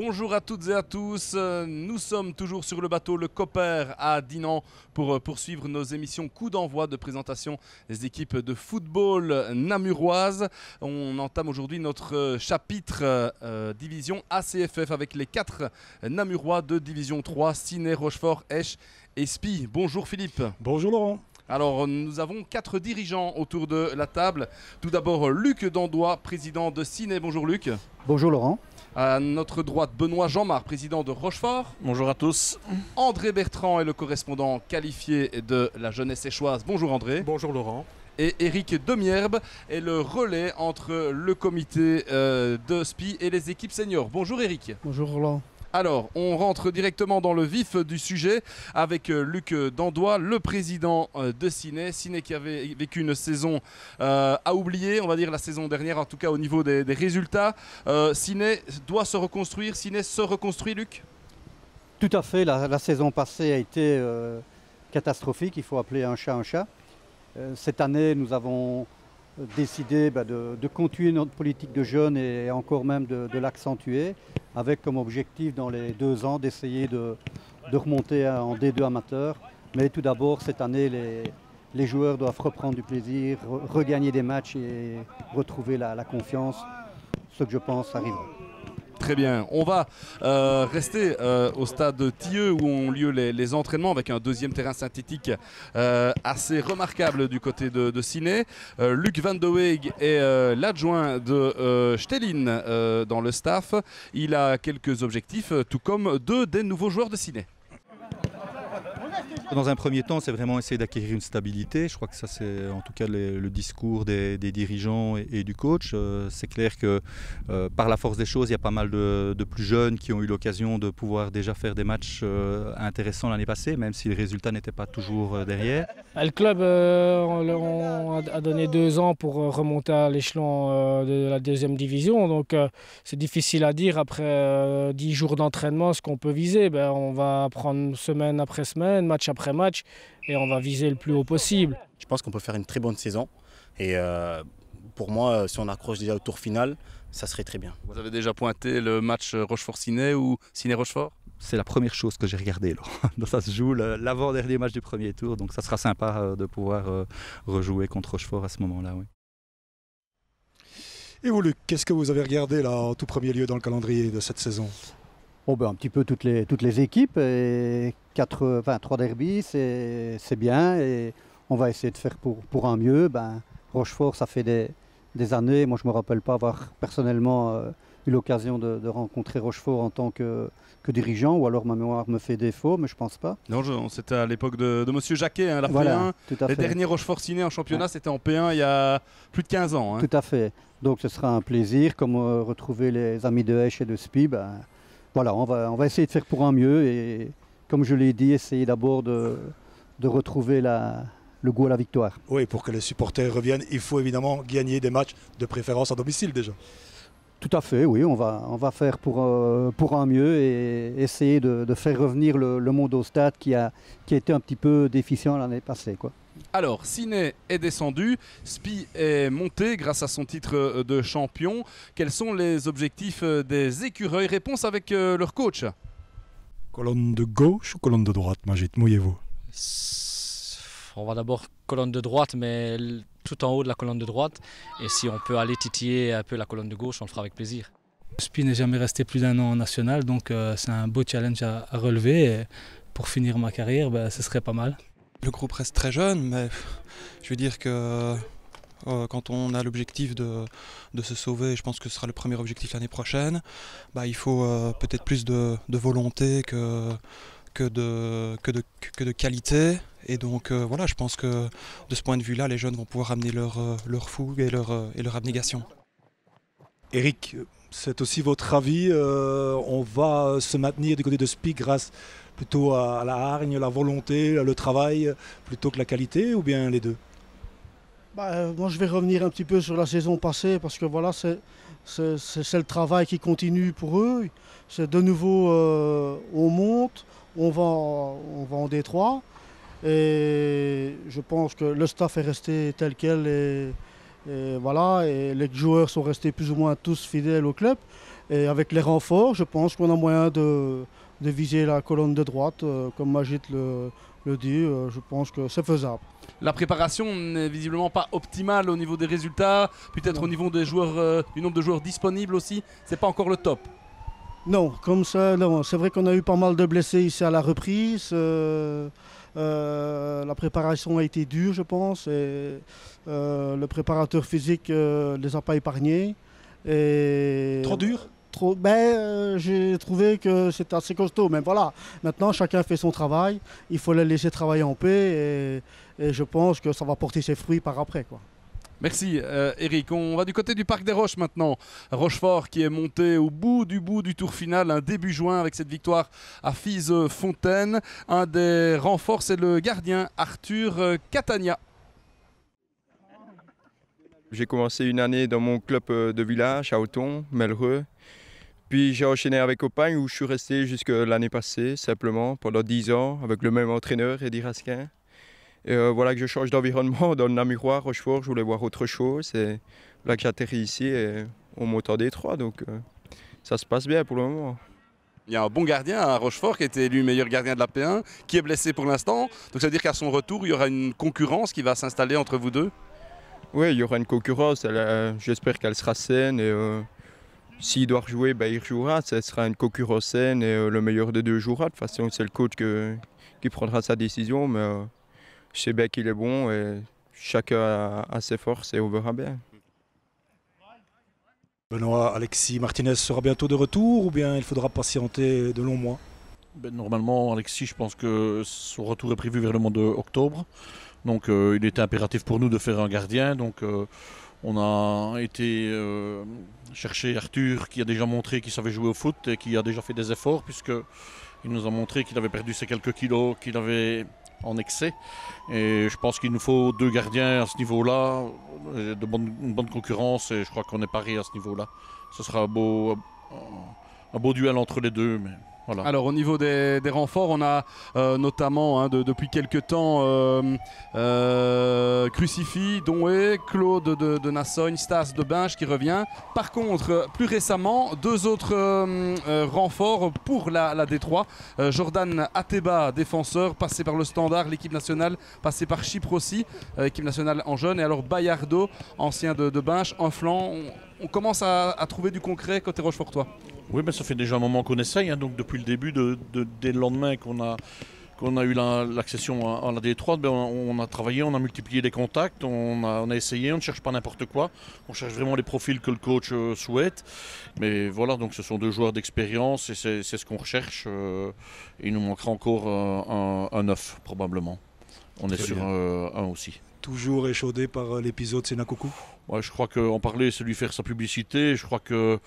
Bonjour à toutes et à tous, nous sommes toujours sur le bateau Le Copper à Dinan pour poursuivre nos émissions coup d'envoi de présentation des équipes de football namuroises. On entame aujourd'hui notre chapitre division ACFF avec les 4 namurois de division 3, Ciney, Rochefort, Esch et Spie. Bonjour Philippe. Bonjour Laurent. Alors nous avons 4 dirigeants autour de la table. Tout d'abord Luc Dandois, président de Ciney. Bonjour Luc. Bonjour Laurent. À notre droite, Benoît Jean-Marc, président de Rochefort. Bonjour à tous. André Bertrand est le correspondant qualifié de la jeunesse échoise. Bonjour André. Bonjour Laurent. Et Éric Demierbe est le relais entre le comité de SPI et les équipes seniors. Bonjour Éric. Bonjour Roland. Alors, on rentre directement dans le vif du sujet avec Luc Dandois, le président de Ciney. Ciney qui avait vécu une saison à oublier, on va dire la saison dernière, en tout cas au niveau des résultats. Ciney doit se reconstruire. Ciney se reconstruit, Luc ? Tout à fait, la saison passée a été catastrophique, il faut appeler un chat un chat. Cette année, nous avons décidé de continuer notre politique de jeunes et encore même de l'accentuer, avec comme objectif dans les 2 ans d'essayer de remonter en D2 amateur. Mais tout d'abord, cette année, les joueurs doivent reprendre du plaisir, regagner des matchs et retrouver la confiance, ce que je pense arrivera. Très bien, on va rester au stade Tilleux où ont lieu les entraînements avec un deuxième terrain synthétique assez remarquable du côté de Ciney. Luc Van de Weeg est l'adjoint de Stellin dans le staff. Il a quelques objectifs, tout comme 2 des nouveaux joueurs de Ciney. Dans un premier temps, c'est vraiment essayer d'acquérir une stabilité. Je crois que ça, c'est en tout cas le discours des dirigeants et du coach. C'est clair que par la force des choses, il y a pas mal de plus jeunes qui ont eu l'occasion de pouvoir déjà faire des matchs intéressants l'année passée, même si les résultats n'étaient pas toujours derrière. Le club a donné 2 ans pour remonter à l'échelon de la 2e division. Donc c'est difficile à dire après 10 jours d'entraînement ce qu'on peut viser. On va prendre semaine après semaine, match après match, et on va viser le plus haut possible. Je pense qu'on peut faire une très bonne saison et pour moi, si on accroche déjà au tour final, ça serait très bien. Vous avez déjà pointé le match Rochefort-Ciney ou Ciney-Rochefort ? C'est la première chose que j'ai regardée. Donc ça se joue l'avant-dernier match du premier tour, donc ça sera sympa de pouvoir rejouer contre Rochefort à ce moment-là. Oui. Et vous Luc, qu'est-ce que vous avez regardé là en tout premier lieu dans le calendrier de cette saison ? Un petit peu toutes les équipes, et 3 derbys, c'est bien, et on va essayer de faire pour un mieux. Rochefort, ça fait des années, moi je ne me rappelle pas avoir personnellement eu l'occasion de rencontrer Rochefort en tant que dirigeant, ou alors ma mémoire me fait défaut, mais je ne pense pas. Non, c'était à l'époque de M. Jacquet, la voilà, P1. Les derniers Rochefort-Ciney en championnat, c'était en P1 il y a plus de 15 ans. Tout à fait, donc ce sera un plaisir, comme retrouver les amis de Esch et de Spie. Voilà, on va essayer de faire pour un mieux et, comme je l'ai dit, essayer d'abord de retrouver le goût à la victoire. Oui, pour que les supporters reviennent, il faut évidemment gagner des matchs de préférence à domicile déjà. Tout à fait, oui, on va faire pour un mieux et essayer de faire revenir le monde au stade qui a été un petit peu déficient l'année passée, quoi. Alors, Ciney est descendu, Spie est monté grâce à son titre de champion. Quels sont les objectifs des écureuils? Réponse avec leur coach. Colonne de gauche ou colonne de droite, Majid? Mouillez-vous. On va d'abord colonne de droite, mais tout en haut de la colonne de droite. Et si on peut aller titiller un peu la colonne de gauche, on le fera avec plaisir. Spie n'est jamais resté plus d'1 an en national, donc c'est un beau challenge à relever. Et pour finir ma carrière, ce serait pas mal. Le groupe reste très jeune, mais je veux dire que quand on a l'objectif de se sauver, je pense que ce sera le premier objectif l'année prochaine, il faut peut-être plus de volonté que de qualité. Et donc voilà, je pense que de ce point de vue-là, les jeunes vont pouvoir amener leur fougue et leur abnégation. Éric, c'est aussi votre avis, on va se maintenir du côté de Spie grâce plutôt à la hargne, la volonté, le travail, plutôt que la qualité, ou bien les deux? Moi je vais revenir un petit peu sur la saison passée, parce que voilà, c'est le travail qui continue pour eux. C'est de nouveau, on monte, on va en D3, et je pense que le staff est resté tel quel, et voilà, et les joueurs sont restés plus ou moins tous fidèles au club. Et avec les renforts, je pense qu'on a moyen de viser la colonne de droite, comme Magit le dit. Je pense que c'est faisable. La préparation n'est visiblement pas optimale au niveau des résultats, peut-être au niveau des joueurs, du nombre de joueurs disponibles aussi, c'est pas encore le top. Non, comme ça, non. C'est vrai qu'on a eu pas mal de blessés ici à la reprise. La préparation a été dure, je pense, et le préparateur physique les a pas épargnés. Et Trop dur? J'ai trouvé que c'était assez costaud, mais voilà, maintenant chacun fait son travail, il faut les laisser travailler en paix et je pense que ça va porter ses fruits par après, quoi. Merci Eric. On va du côté du Parc des Roches maintenant. Rochefort qui est monté au bout du tour final, un début juin avec cette victoire à Fize-Fontaine. Un des renforts, c'est le gardien Arthur Catania. J'ai commencé une année dans mon club de village à Auton, Melreux. Puis j'ai enchaîné avec Copagne où je suis resté jusque l'année passée, simplement, pendant 10 ans, avec le même entraîneur, Eddy Raskin. Et voilà que je change d'environnement dans le Namurois, Rochefort, je voulais voir autre chose. Et là que j'atterris ici et on m'entend Détroit, donc ça se passe bien pour le moment. Il y a un bon gardien à Rochefort qui a été élu meilleur gardien de la P1, qui est blessé pour l'instant. Donc ça veut dire qu'à son retour, il y aura une concurrence qui va s'installer entre vous deux? Oui, il y aura une concurrence. J'espère qu'elle sera saine. Et s'il doit rejouer, il rejouera. Ce sera une concurrence saine et le meilleur des deux jouera. De toute façon, c'est le coach qui prendra sa décision. Mais je sais bien qu'il est bon et chacun a ses forces et on verra bien. Benoît, Alexis Martinez sera bientôt de retour ou bien il faudra patienter de longs mois? Normalement, Alexis, je pense que son retour est prévu vers le mois d'octobre. Donc il était impératif pour nous de faire un gardien. Donc on a été chercher Arthur qui a déjà montré qu'il savait jouer au foot et qui a déjà fait des efforts puisqu'il nous a montré qu'il avait perdu ces quelques kilos qu'il avait en excès. Et je pense qu'il nous faut deux gardiens à ce niveau-là, une bonne concurrence et je crois qu'on est paré à ce niveau-là. Ce sera un beau duel entre les deux. Mais voilà. Alors au niveau des renforts, on a notamment depuis quelques temps Crucifix, Donway, Claude de Nassogne, Stas de Binge qui revient. Par contre, plus récemment, deux autres renforts pour la Détroit. Jordan Ateba, défenseur, passé par le Standard, l'équipe nationale, passé par Chypre aussi, équipe nationale en jeune. Et alors Bayardo, ancien de Binge, un flanc. On commence à trouver du concret côté Rochefortois. Oui, ça fait déjà un moment qu'on essaye, donc depuis le début, dès le lendemain qu'on a eu l'accession à la D3, on a travaillé, on a multiplié les contacts, on a essayé, on ne cherche pas n'importe quoi, on cherche vraiment les profils que le coach souhaite. Mais voilà, donc ce sont deux joueurs d'expérience et c'est ce qu'on recherche. Il nous manquera encore un 9 probablement. On est sur un aussi. Toujours échaudé par l'épisode Sénakoku? Ouais, je crois qu'en parler, c'est lui faire sa publicité. Je crois que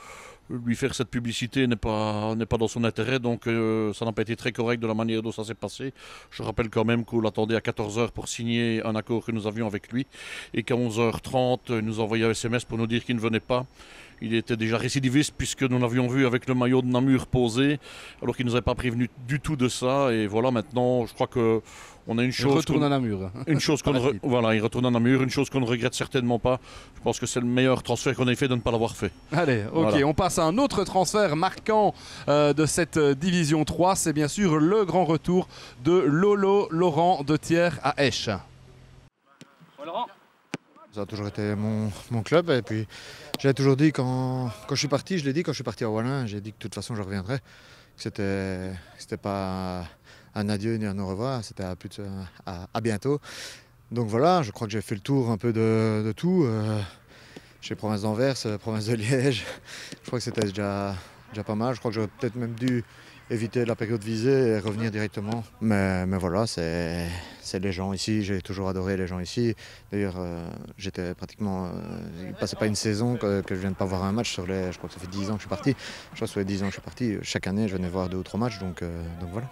lui faire cette publicité n'est pas dans son intérêt, donc ça n'a pas été très correct de la manière dont ça s'est passé. Je rappelle quand même qu'on l'attendait à 14h pour signer un accord que nous avions avec lui et qu'à 11h30, il nous a envoyé un SMS pour nous dire qu'il ne venait pas. Il était déjà récidiviste puisque nous l'avions vu avec le maillot de Namur posé, alors qu'il ne nous avait pas prévenu du tout de ça. Et voilà, maintenant, je crois qu'on a une chose. Il retourne à Namur. Une chose voilà, il retourne à Namur, une chose qu'on ne regrette certainement pas. Je pense que c'est le meilleur transfert qu'on ait fait de ne pas l'avoir fait. Allez, ok, voilà. On passe à un autre transfert marquant de cette division 3. C'est bien sûr le grand retour de Lolo Laurent de Thiers à Esch. Laurent. Ça a toujours été mon club et puis j'ai toujours dit quand je suis parti, je l'ai dit quand je suis parti à Wallin, j'ai dit que de toute façon je reviendrais. C'était pas un adieu ni un au revoir, c'était à bientôt. Donc voilà, je crois que j'ai fait le tour un peu de tout. Chez Province d'Anvers, Province de Liège, je crois que c'était déjà pas mal. Je crois que j'aurais peut-être même dû éviter la période visée et revenir directement. Mais voilà, c'est les gens ici, j'ai toujours adoré les gens ici. D'ailleurs, j'étais pratiquement... il ne passait pas une saison que je viens de pas voir un match sur les... Je crois que ça fait 10 ans que je suis parti. Je crois que ça fait 10 ans que je suis parti. Chaque année, je venais voir 2 ou 3 matchs, donc voilà.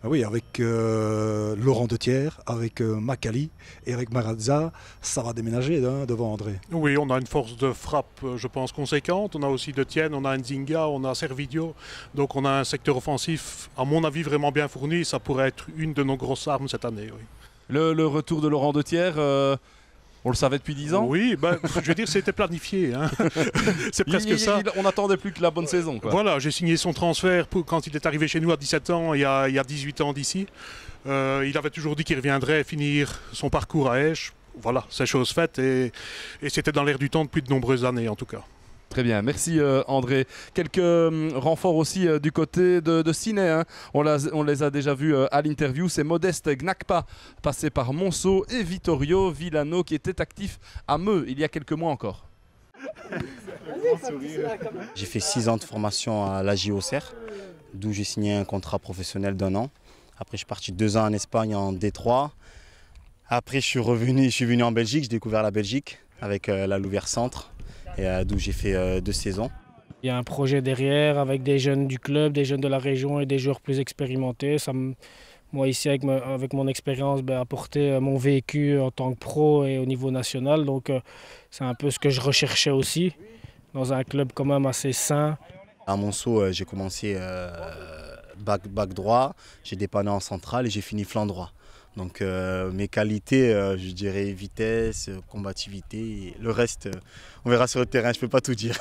Ah oui, avec Laurent de Thiers, avec Makali et avec Marazza, ça va déménager devant André. Oui, on a une force de frappe, je pense, conséquente. On a aussi de Tienne, on a Nzinga, on a Servideo. Donc on a un secteur offensif, à mon avis, vraiment bien fourni. Ça pourrait être une de nos grosses armes cette année. Oui. Le retour de Laurent de Thiers, On le savait depuis 10 ans? Oui, je veux dire, c'était planifié. Hein. C'est presque ça. On n'attendait plus que la bonne saison, quoi. Voilà, j'ai signé son transfert quand il est arrivé chez nous à 17 ans, il y a 18 ans d'ici. Il avait toujours dit qu'il reviendrait finir son parcours à Esch. Voilà, c'est chose faite et c'était dans l'air du temps depuis de nombreuses années en tout cas. Très bien, merci André. Quelques renforts aussi du côté de Ciné. Hein. On les a déjà vus à l'interview. C'est Modeste Gnakpa, passé par Monceau, et Vittorio Villano, qui était actif à Meux il y a quelques mois encore. J'ai fait 6 ans de formation à la JOCR, d'où j'ai signé un contrat professionnel d'1 an. Après, je suis parti 2 ans en Espagne, en D3. Après, je suis venu en Belgique, j'ai découvert la Belgique avec la Louvière Centre, et d'où j'ai fait 2 saisons. Il y a un projet derrière avec des jeunes du club, des jeunes de la région et des joueurs plus expérimentés. Moi, ici, avec mon expérience, apporter mon vécu en tant que pro et au niveau national. Donc, c'est un peu ce que je recherchais aussi, dans un club quand même assez sain. À Monceau, j'ai commencé bac droit, j'ai dépanné en centrale et j'ai fini flanc droit. Donc mes qualités, je dirais vitesse, combativité, le reste, on verra sur le terrain, je ne peux pas tout dire.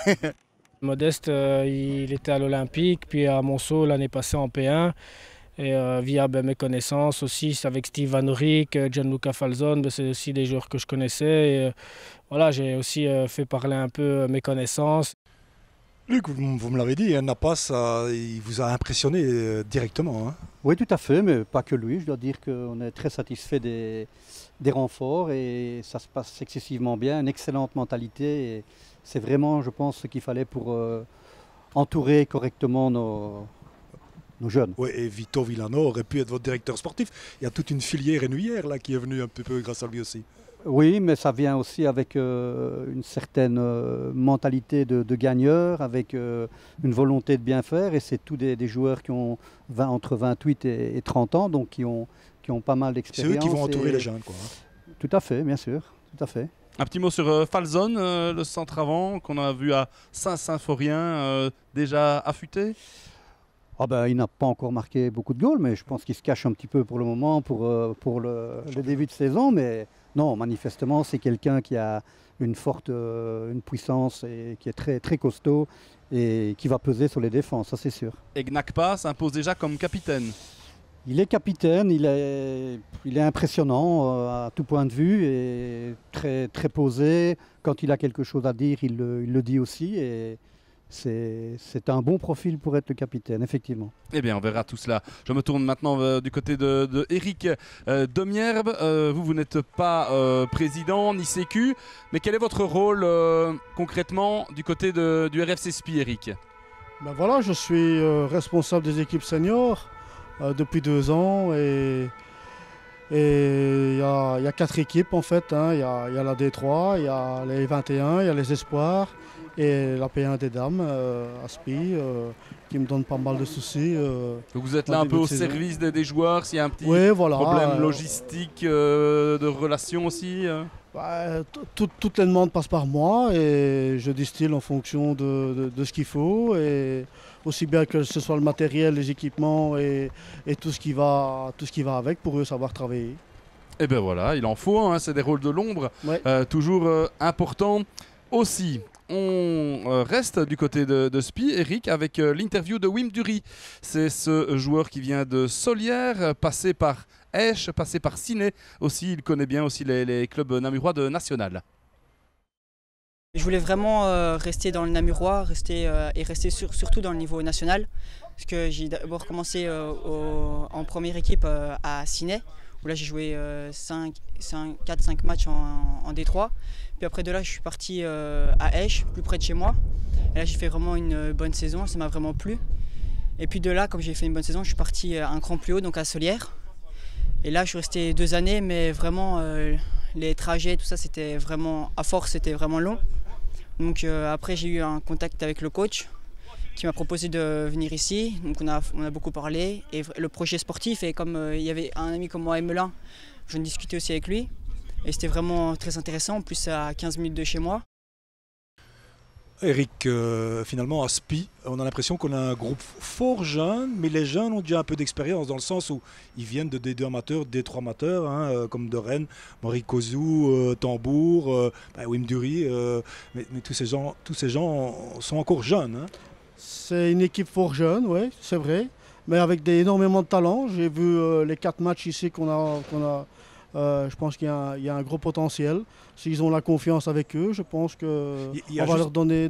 Modeste, il était à l'Olympique, puis à Monceau l'année passée en P1. Et via mes connaissances aussi, avec Steve Van Orik, Gianluca Falzon, c'est aussi des joueurs que je connaissais. Et, voilà, j'ai aussi fait parler un peu mes connaissances. Luc, vous me l'avez dit, Napas, il vous a impressionné directement. Hein. Oui, tout à fait, mais pas que lui. Je dois dire qu'on est très satisfait des renforts et ça se passe excessivement bien. Une excellente mentalité. Et c'est vraiment, je pense, ce qu'il fallait pour entourer correctement nos jeunes. Oui, et Vito Villano aurait pu être votre directeur sportif. Il y a toute une filière énuyère là, qui est venue un peu grâce à lui aussi. Oui, mais ça vient aussi avec une certaine mentalité de gagneur, avec une volonté de bien faire. Et c'est tous des joueurs qui ont entre 28 et 30 ans, donc qui ont pas mal d'expérience. C'est eux qui vont entourer les jeunes, quoi. Tout à fait, bien sûr. Tout à fait. Un petit mot sur Falzon, le centre avant, qu'on a vu à Saint-Symphorien, déjà affûté. Il n'a pas encore marqué beaucoup de goals, mais je pense qu'il se cache un petit peu pour le moment, pour le début de saison. Mais non, manifestement, c'est quelqu'un qui a une puissance et qui est très, très costaud et qui va peser sur les défenses, ça c'est sûr. Et Gnakpa s'impose déjà comme capitaine. Il est capitaine, il est impressionnant à tout point de vue et très, très posé. Quand il a quelque chose à dire, il le dit aussi. Et c'est un bon profil pour être le capitaine, effectivement. Eh bien, on verra tout cela. Je me tourne maintenant du côté de Eric Domierbe. Vous n'êtes pas président ni sécu, mais quel est votre rôle concrètement du côté du RFC Spi, Eric? Voilà, je suis responsable des équipes seniors depuis 2 ans et il y a 4 équipes en fait. Hein. Il y a la D3, il y a les 21, il y a les Espoirs. Et la P1 des dames à Spi, qui me donne pas mal de soucis. Donc vous êtes là un peu au service des joueurs, s'il y a un petit problème logistique, de relations aussi toutes les demandes passent par moi et je distille en fonction de ce qu'il faut. Et aussi bien que ce soit le matériel, les équipements et tout ce qui va avec pour eux savoir travailler. Et bien voilà, il en faut, hein, c'est des rôles de l'ombre, toujours importants aussi. On reste du côté de Spi, Eric, avec l'interview de Wim Dury. C'est ce joueur qui vient de Solière, passé par Esch, passé par Ciné aussi. Il connaît bien aussi les clubs namurois de national. Je voulais vraiment rester dans le namurois, rester surtout dans le niveau national. Parce que j'ai d'abord commencé en première équipe à Ciné, où là j'ai joué 4-5 matchs en D3. Puis après de là, je suis parti à Esch, plus près de chez moi. Et là, j'ai fait vraiment une bonne saison, ça m'a vraiment plu. Et puis de là, comme j'ai fait une bonne saison, je suis parti un cran plus haut, donc à Solière. Et là, je suis resté 2 années, mais vraiment, les trajets, tout ça, c'était vraiment, à force, c'était vraiment long. Donc après, j'ai eu un contact avec le coach qui m'a proposé de venir ici. Donc on a beaucoup parlé. Et le projet sportif, et comme il y avait un ami comme moi, Emelin, je discutais aussi avec lui. Et c'était vraiment très intéressant, en plus à 15 minutes de chez moi. Eric, finalement à Spi, on a l'impression qu'on a un groupe fort jeune, mais les jeunes ont déjà un peu d'expérience dans le sens où ils viennent de D2 amateurs, D3 amateurs, hein, comme de Rennes, Maurice Kozou, Tambour, Wim Dury, mais tous ces gens sont encore jeunes. Hein. C'est une équipe fort jeune, oui, c'est vrai, mais avec énormément de talent. J'ai vu les 4 matchs ici qu'on a. Je pense qu'il y a un gros potentiel. S'ils ont la confiance avec eux, je pense qu'on va leur donner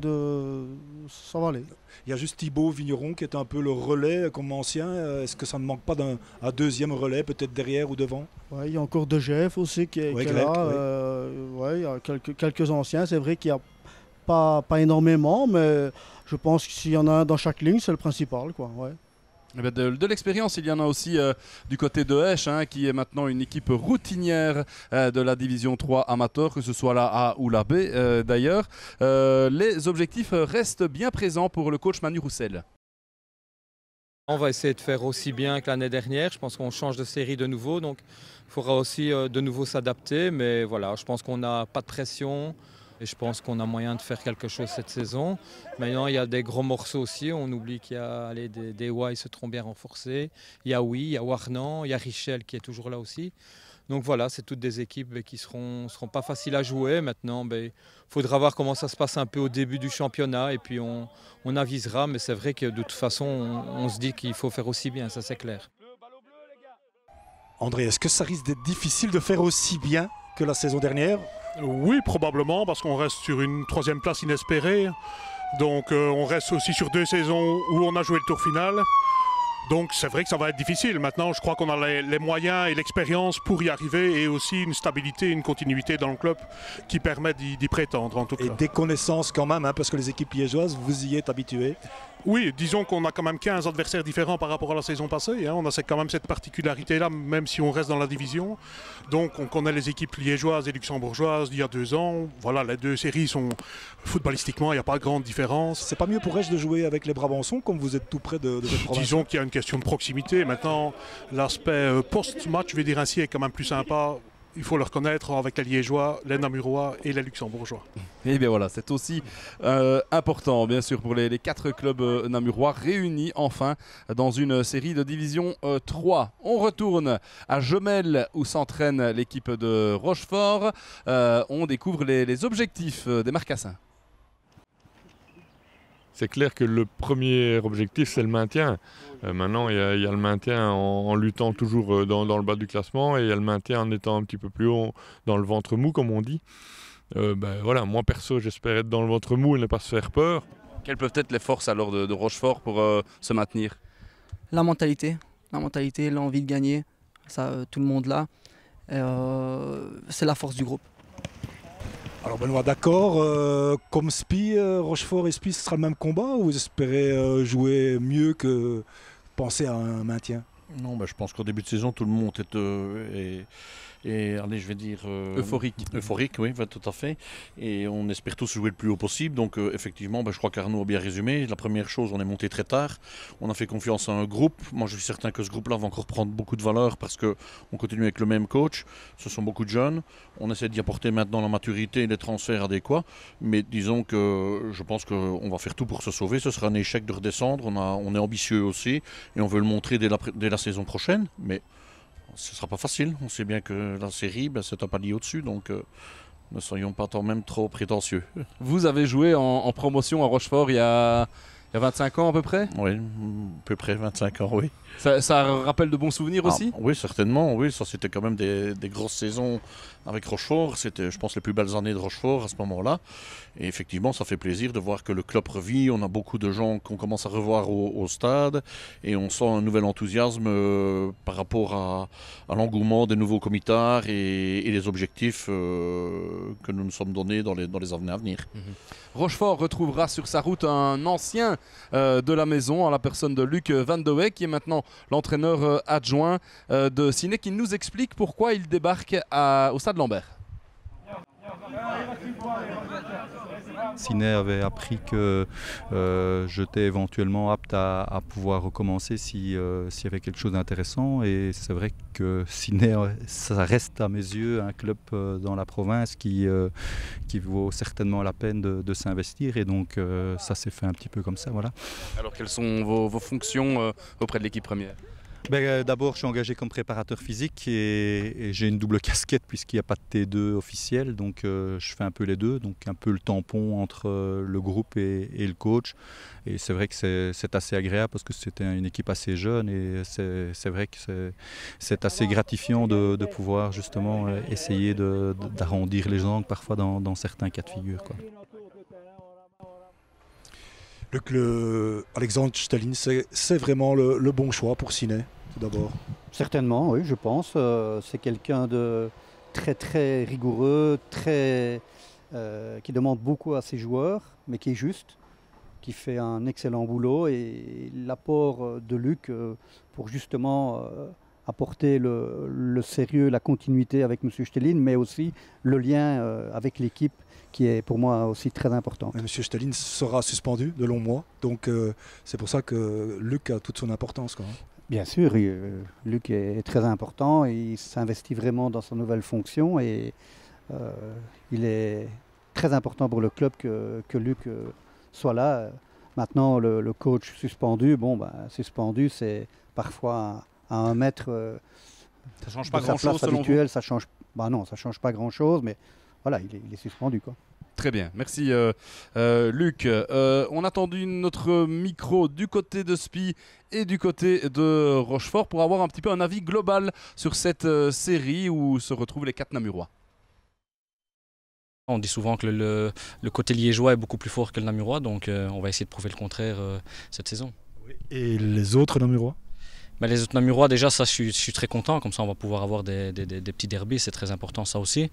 ça va aller. Il y a juste Thibaut Vigneron qui est un peu le relais comme ancien. Est-ce que ça ne manque pas d'un deuxième relais, peut-être derrière ou devant? Ouais, il y a encore De Jeff aussi qui est là. Il y a quelques anciens. C'est vrai qu'il n'y a pas énormément, mais je pense que s'il y en a un dans chaque ligne, c'est le principal, quoi. Ouais. De l'expérience, il y en a aussi du côté de Esch, hein, qui est maintenant une équipe routinière de la division 3 amateur, que ce soit la A ou la B d'ailleurs. Les objectifs restent bien présents pour le coach Manu Roussel. On va essayer de faire aussi bien que l'année dernière. Je pense qu'on change de série de nouveau, donc il faudra aussi de nouveau s'adapter. Mais voilà, je pense qu'on n'a pas de pression. Et je pense qu'on a moyen de faire quelque chose cette saison. Maintenant, il y a des gros morceaux aussi. On oublie qu'il y a des Y se seront bien renforcés. Il y a il y a Warnan, il y a Richel qui est toujours là aussi. Donc voilà, c'est toutes des équipes qui seront pas faciles à jouer. Maintenant, il faudra voir comment ça se passe un peu au début du championnat. Et puis on avisera. Mais c'est vrai que de toute façon, on se dit qu'il faut faire aussi bien, ça c'est clair. André, est-ce que ça risque d'être difficile de faire aussi bien que la saison dernière ? Oui, probablement, parce qu'on reste sur une 3e place inespérée. Donc on reste aussi sur 2 saisons où on a joué le tour final. Donc c'est vrai que ça va être difficile. Maintenant, je crois qu'on a les moyens et l'expérience pour y arriver et aussi une stabilité, une continuité dans le club qui permet d'y prétendre en tout cas. Et des connaissances quand même, hein, parce que les équipes liégeoises, vous y êtes habitués. Oui, disons qu'on a quand même 15 adversaires différents par rapport à la saison passée. Hein. On a quand même cette particularité-là, même si on reste dans la division. Donc on connaît les équipes liégeoises et luxembourgeoises d'il y a 2 ans. Voilà, les 2 séries sont footballistiquement, il n'y a pas de grande différence. C'est pas mieux pour Esch de jouer avec les Brabançons, comme vous êtes tout près de cette province? Disons qu'il y a une question de proximité. Maintenant, l'aspect post-match, je vais dire ainsi, est quand même plus sympa. Il faut le reconnaître avec les Liégeois, les Namurois et les Luxembourgeois. Et bien voilà, c'est aussi important bien sûr pour les 4 clubs namurois réunis enfin dans une série de division 3. On retourne à Jemelle où s'entraîne l'équipe de Rochefort. On découvre les objectifs des Marcassins. C'est clair que le premier objectif, c'est le maintien. Maintenant, il y a le maintien en luttant toujours dans le bas du classement et il y a le maintien en étant un petit peu plus haut dans le ventre mou, comme on dit. Voilà, moi, perso, j'espère être dans le ventre mou et ne pas se faire peur. Quelles peuvent être les forces alors de Rochefort pour se maintenir? La mentalité, l'envie de gagner, ça, tout le monde l'a. C'est la force du groupe. Alors Benoît, d'accord, comme Spi, Rochefort et Spi, ce sera le même combat ou vous espérez jouer mieux que penser à un maintien? Non, je pense qu'au début de saison, tout le monde est allez, je vais dire euphorique. Euphorique, oui, tout à fait. Et on espère tous jouer le plus haut possible. Donc effectivement, je crois qu'Arnaud a bien résumé. La première chose, on est monté très tard. On a fait confiance à un groupe. Moi, je suis certain que ce groupe-là va encore prendre beaucoup de valeur parce qu'on continue avec le même coach. Ce sont beaucoup de jeunes. On essaie d'y apporter maintenant la maturité et les transferts adéquats. Mais disons que je pense qu'on va faire tout pour se sauver. Ce sera un échec de redescendre. On est ambitieux aussi et on veut le montrer dès la saison prochaine. Mais ce ne sera pas facile. On sait bien que la série, c'est un palier au-dessus, donc ne soyons pas quand même trop prétentieux. Vous avez joué en promotion à Rochefort il y a 25 ans à peu près? Oui, à peu près 25 ans, oui. Ça rappelle de bons souvenirs aussi? Oui, certainement. Oui, ça c'était quand même des grosses saisons avec Rochefort. C'était, je pense, les plus belles années de Rochefort à ce moment-là. Et effectivement, ça fait plaisir de voir que le club revit. On a beaucoup de gens qu'on commence à revoir au stade et on sent un nouvel enthousiasme par rapport à l'engouement des nouveaux comitards et les objectifs que nous nous sommes donnés dans les années à venir. Rochefort retrouvera sur sa route un ancien de la maison, en la personne de Luc Van de Weck, qui est maintenant l'entraîneur adjoint de Ciné, qui nous explique pourquoi il débarque au Stade Lambert. Ciné avait appris que j'étais éventuellement apte à pouvoir recommencer s'il y avait quelque chose d'intéressant. Et c'est vrai que Ciné, ça reste à mes yeux un club dans la province qui vaut certainement la peine de s'investir. Et donc ça s'est fait un petit peu comme ça. Voilà. Alors quelles sont vos fonctions auprès de l'équipe première? D'abord, je suis engagé comme préparateur physique et j'ai une double casquette puisqu'il n'y a pas de T2 officiel. Donc je fais un peu les deux, donc un peu le tampon entre le groupe et le coach. Et c'est vrai que c'est assez agréable parce que c'était une équipe assez jeune et c'est vrai que c'est assez gratifiant de pouvoir justement essayer d'arrondir les angles parfois dans certains cas de figure, quoi. Alexandre Stalin, c'est vraiment le bon choix pour Ciné, tout d'abord? Certainement, oui, je pense. C'est quelqu'un de très très rigoureux, qui demande beaucoup à ses joueurs, mais qui est juste, qui fait un excellent boulot. Et l'apport de Luc pour justement apporter le sérieux, la continuité avec M. Stelin, mais aussi le lien avec l'équipe, qui est pour moi aussi très important. M. Stelin sera suspendu de longs mois, donc c'est pour ça que Luc a toute son importance, quoi. Bien sûr, Luc est très important, il s'investit vraiment dans sa nouvelle fonction et il est très important pour le club que Luc soit là. Maintenant, le coach suspendu, suspendu, c'est parfois à 1 mètre ça change pas de sa grand-chose place selon habituelle. vous? Ça change, non, ça change pas grand-chose, mais voilà, il est suspendu, quoi. Très bien, merci Luc. On a tendu notre micro du côté de Spi et du côté de Rochefort pour avoir un petit peu un avis global sur cette série où se retrouvent les 4 Namurois. On dit souvent que le côté liégeois est beaucoup plus fort que le namurois, donc on va essayer de prouver le contraire cette saison. Et les autres Namurois? Les autres Namurois, déjà, ça, je suis très content. Comme ça, on va pouvoir avoir des petits derbys. C'est très important, ça aussi.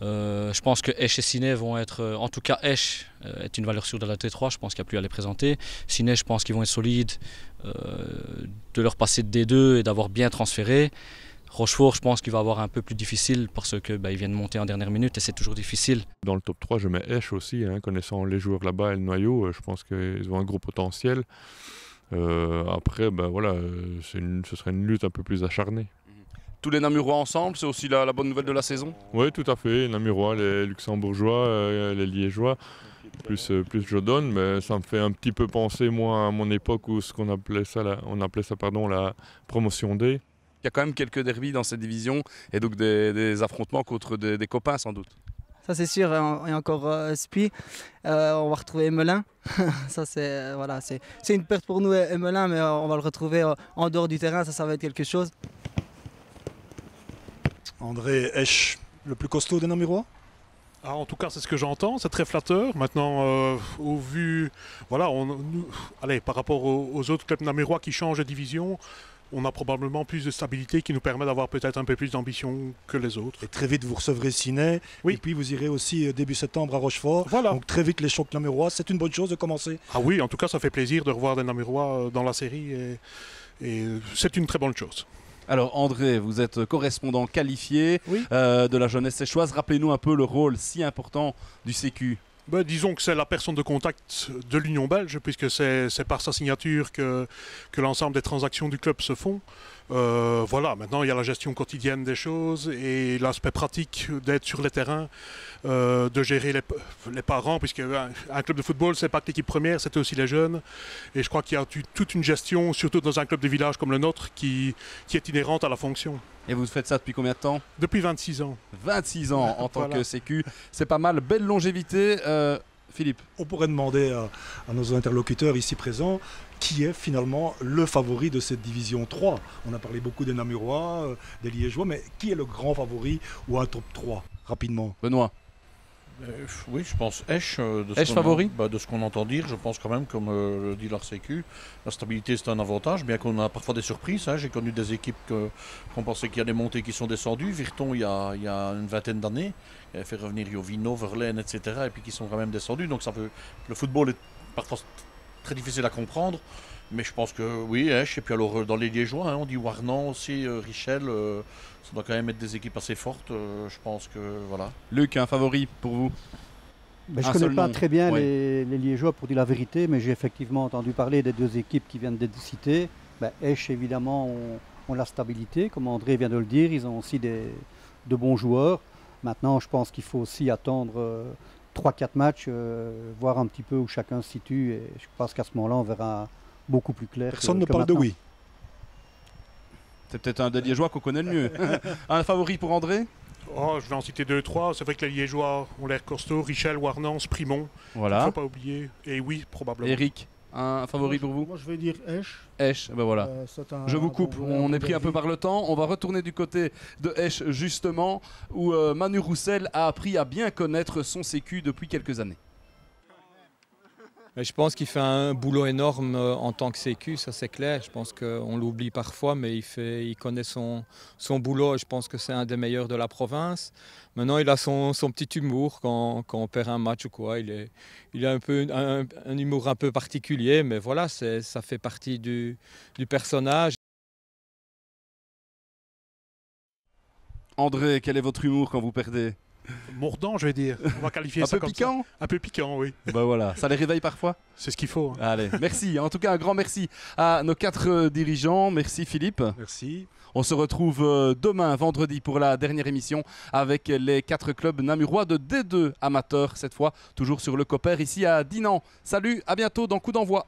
Je pense que Esch et Ciné vont être... en tout cas, Esch est une valeur sûre de la T3. Je pense qu'il n'y a plus à les présenter. Ciné, je pense qu'ils vont être solides, de leur passer de D2 et d'avoir bien transféré. Rochefort, je pense qu'il va avoir un peu plus difficile parce qu'ils viennent monter en dernière minute et c'est toujours difficile. Dans le top 3, je mets Esch aussi. Connaissant les joueurs là-bas et le noyau, je pense qu'ils ont un gros potentiel. Après, ce serait une lutte un peu plus acharnée. Tous les Namurois ensemble, c'est aussi la bonne nouvelle de la saison? Oui, tout à fait. Les Namurois, les Luxembourgeois, les Liégeois, plus Jodon, mais ça me fait un petit peu penser, moi, à mon époque où on appelait ça la promotion D. Il y a quand même quelques derbys dans cette division et donc des affrontements contre des copains sans doute. Ça c'est sûr, et encore Spi, on va retrouver Emelin. Ça c'est une perte pour nous Emelin, mais on va le retrouver en dehors du terrain, ça va être quelque chose. André Esch, le plus costaud des Namurois? En tout cas, c'est ce que j'entends, c'est très flatteur. Maintenant, au vu, par rapport aux autres clubs namurois qui changent de division, on a probablement plus de stabilité qui nous permet d'avoir peut-être un peu plus d'ambition que les autres. Et très vite, vous recevrez Ciné, et puis vous irez aussi début septembre à Rochefort. Voilà. Donc très vite, les chocs namurois, c'est une bonne chose de commencer. Ah oui, en tout cas, ça fait plaisir de revoir des Namurois dans la série et c'est une très bonne chose. Alors André, vous êtes correspondant qualifié de la jeunesse séchoise. Rappelez-nous un peu le rôle si important du Sécu. Disons que c'est la personne de contact de l'Union belge, puisque c'est par sa signature que l'ensemble des transactions du club se font. Maintenant il y a la gestion quotidienne des choses et l'aspect pratique d'être sur les terrains, de gérer les parents, puisque un club de football, c'est pas que l'équipe première, c'est aussi les jeunes. Et je crois qu'il y a toute une gestion, surtout dans un club de village comme le nôtre, qui est inhérente à la fonction. Et vous faites ça depuis combien de temps? Depuis 26 ans. 26 ans en tant que Sécu, c'est pas mal, belle longévité. Philippe? On pourrait demander à nos interlocuteurs ici présents qui est finalement le favori de cette division 3. On a parlé beaucoup des Namurois, des Liégeois, mais qui est le grand favori ou un top 3 rapidement? Benoît? Oui, je pense Esch. Esch favori? De ce qu'on entend dire, je pense quand même, comme le dit l'Arsécu, la stabilité c'est un avantage, bien qu'on a parfois des surprises. J'ai connu des équipes qu'on pensait qu'il y a des montées qui sont descendues. Virton, il y a une vingtaine d'années, il avait fait revenir Jovino, Verlaine, etc. et puis qui sont quand même descendus. Donc ça veut, le football est parfois très difficile à comprendre. Mais je pense que oui, Esch. Et puis alors dans les Liégeois, on dit Warnan aussi, Richel. Ça doit quand même être des équipes assez fortes, je pense que voilà. Luc, un favori pour vous? Je ne connais pas très bien les Liégeois pour dire la vérité, mais j'ai effectivement entendu parler des deux équipes qui viennent d'être citées. Esch, évidemment, ont la stabilité, comme André vient de le dire. Ils ont aussi de bons joueurs. Maintenant, je pense qu'il faut aussi attendre 3-4 matchs, voir un petit peu où chacun se situe. Et je pense qu'à ce moment-là, on verra beaucoup plus clair. Personne ne parle de oui. C'est peut-être un des Liégeois qu'on connaît le mieux. Un favori pour André? Je vais en citer 2-3. C'est vrai que les Liégeois ont l'air costauds. Richel, Warnance, Primont. Voilà. Il ne faut pas oublier. Et oui, probablement. Eric, un favori pour vous? Moi, je vais dire Esch. Esch, ben voilà. Je vous coupe, on est pris un peu par le temps. On va retourner du côté de Esch, justement, où Manu Roussel a appris à bien connaître son sécu depuis quelques années. Mais je pense qu'il fait un boulot énorme en tant que sécu, ça c'est clair. Je pense qu'on l'oublie parfois, mais il connaît son boulot et je pense que c'est un des meilleurs de la province. Maintenant, il a son petit humour quand on perd un match ou quoi. Il a un peu un humour un peu particulier, mais voilà, ça fait partie du personnage. André, quel est votre humour quand vous perdez? Mordant, je vais dire. On va qualifier ça comme ça. Un peu piquant, oui. Voilà, ça les réveille parfois. C'est ce qu'il faut. Allez, merci. En tout cas, un grand merci à nos 4 dirigeants. Merci Philippe. Merci. On se retrouve demain, vendredi, pour la dernière émission avec les 4 clubs namurois de D2 amateurs, cette fois toujours sur le Copper, ici à Dinan. Salut, à bientôt dans Coup d'envoi.